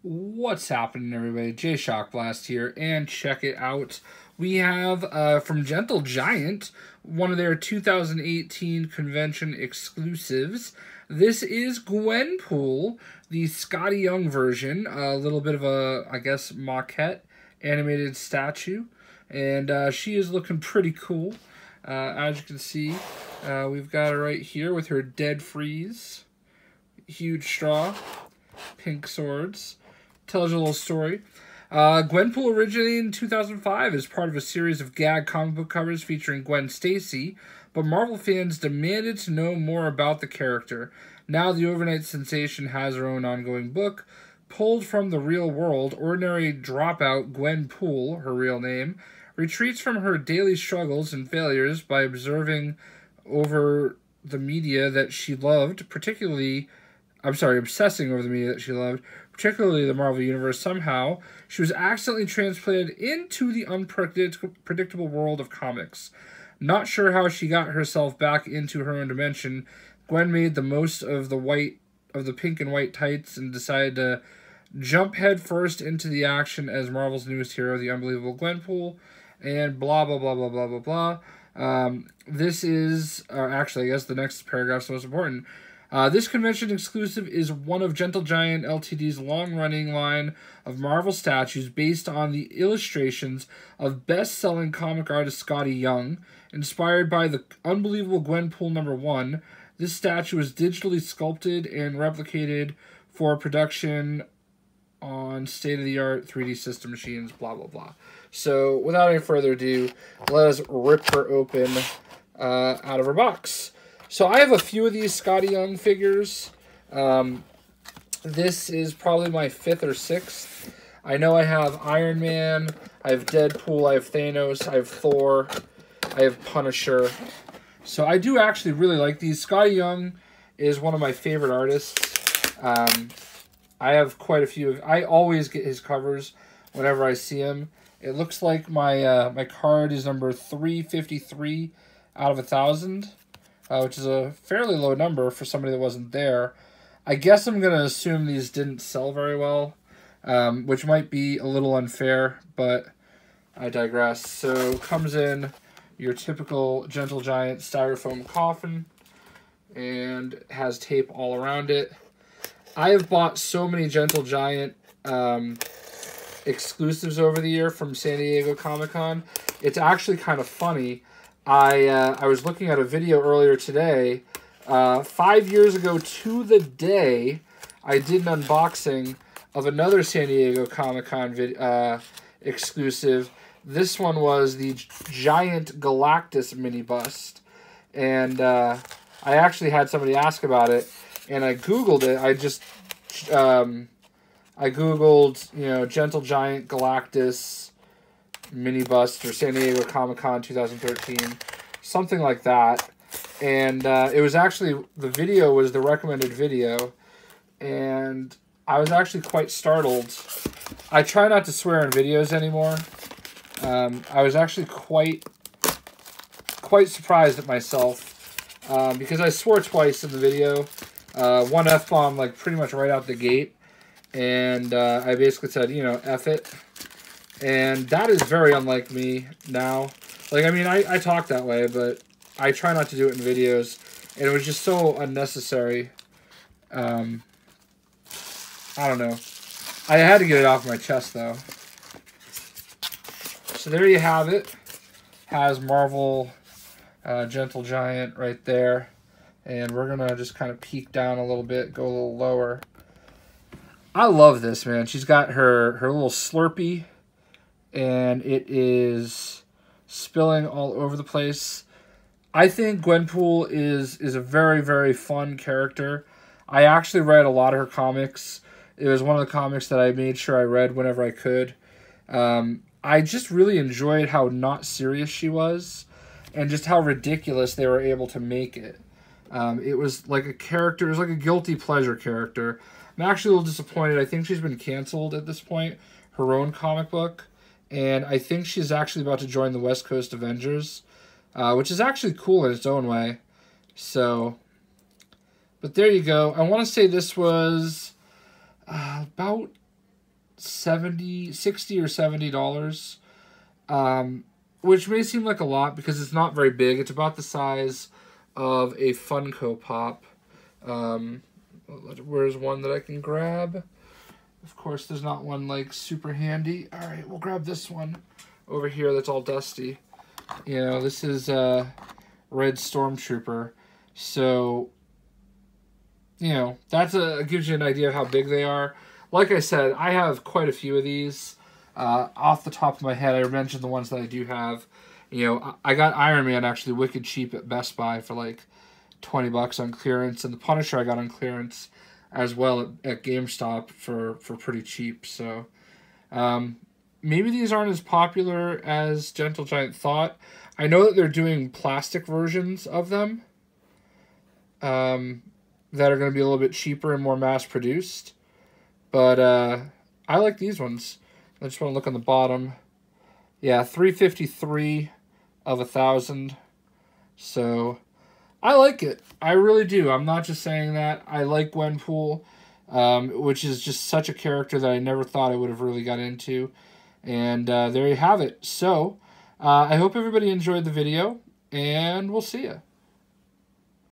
What's happening, everybody? J Shock Blast here, and check it out. We have from Gentle Giant, one of their 2018 convention exclusives. This is Gwenpool, the Skottie Young version, a little bit of a, I guess, maquette animated statue, and she is looking pretty cool. As you can see, we've got her right here with her dead freeze, huge straw, pink swords. Tells you a little story. Gwenpool originated in 2005 as part of a series of gag comic book covers featuring Gwen Stacy, but Marvel fans demanded to know more about the character. Now the overnight sensation has her own ongoing book. Pulled from the real world, ordinary dropout Gwenpool, her real name, retreats from her daily struggles and failures by obsessing over the media that she loved, particularly the Marvel Universe. Somehow, she was accidentally transplanted into the unpredictable world of comics. Not sure how she got herself back into her own dimension, Gwen made the most of the pink and white tights and decided to jump headfirst into the action as Marvel's newest hero, the unbelievable Gwenpool, and blah, blah, blah, blah, blah, blah, blah. This is, actually, I guess the next paragraph's the most important. This convention exclusive is one of Gentle Giant Ltd's long-running line of Marvel statues based on the illustrations of best-selling comic artist Skottie Young. Inspired by the unbelievable Gwenpool #1, this statue was digitally sculpted and replicated for production on state-of-the-art 3D system machines, blah, blah, blah. So, without any further ado, let us rip her open out of her box. So I have a few of these Skottie Young figures. This is probably my 5th or 6th. I know I have Iron Man, I have Deadpool, I have Thanos, I have Thor, I have Punisher. So I do actually really like these. Skottie Young is one of my favorite artists. I have quite a few. I always get his covers whenever I see him. It looks like my my card is number 353 out of 1,000. Which is a fairly low number for somebody that wasn't there. I guess I'm going to assume these didn't sell very well, which might be a little unfair, but I digress. So, comes in your typical Gentle Giant styrofoam coffin, and has tape all around it. I have bought so many Gentle Giant exclusives over the year from San Diego Comic-Con. It's actually kind of funny. I was looking at a video earlier today. 5 years ago to the day, I did an unboxing of another San Diego Comic-Con exclusive. This one was the Giant Galactus mini bust. And I actually had somebody ask about it, and I Googled it. I Googled, Gentle Giant Galactus mini bust or San Diego Comic-Con 2013, something like that. And it was actually, the video was the recommended video, and I was actually quite startled. I try not to swear in videos anymore. I was actually quite surprised at myself because I swore twice in the video. One F-bomb, like, pretty much right out the gate, and I basically said, F it. And that is very unlike me now. Like, I mean, I talk that way, but I try not to do it in videos. And it was just so unnecessary. I don't know. I had to get it off my chest, though. So there you have it. Has Marvel Gentle Giant right there. And we're going to just kind of peek down a little bit, go a little lower. I love this, man. She's got her little Slurpee, and it is spilling all over the place. I think Gwenpool is a very, very fun character. I actually read a lot of her comics. It was one of the comics that I made sure I read whenever I could. I just really enjoyed how not serious she was, and just how ridiculous they were able to make it. It was like a character, it was like a guilty pleasure character. I'm actually a little disappointed. I think she's been canceled at this point, her own comic book. And I think she's actually about to join the West Coast Avengers, which is actually cool in its own way. So, but there you go. I want to say this was about $60 or $70, which may seem like a lot because it's not very big. It's about the size of a Funko Pop. Where's one that I can grab? Of course, there's not one like super handy. All right, we'll grab this one over here that's all dusty. You know, this is Red Stormtrooper. So, you know, that's gives you an idea of how big they are. Like I said, I have quite a few of these. Off the top of my head, I mentioned the ones that I do have. You know, I got Iron Man actually wicked cheap at Best Buy for like $20 on clearance, and the Punisher I got on clearance as well at GameStop for pretty cheap. So maybe these aren't as popular as Gentle Giant thought. I know that they're doing plastic versions of them that are going to be a little bit cheaper and more mass produced. But I like these ones. I just want to look on the bottom. Yeah, 353 of 1,000. So I like it. I really do. I'm not just saying that. I like Gwenpool, which is just such a character that I never thought I would have really got into. And there you have it. So I hope everybody enjoyed the video, and we'll see you.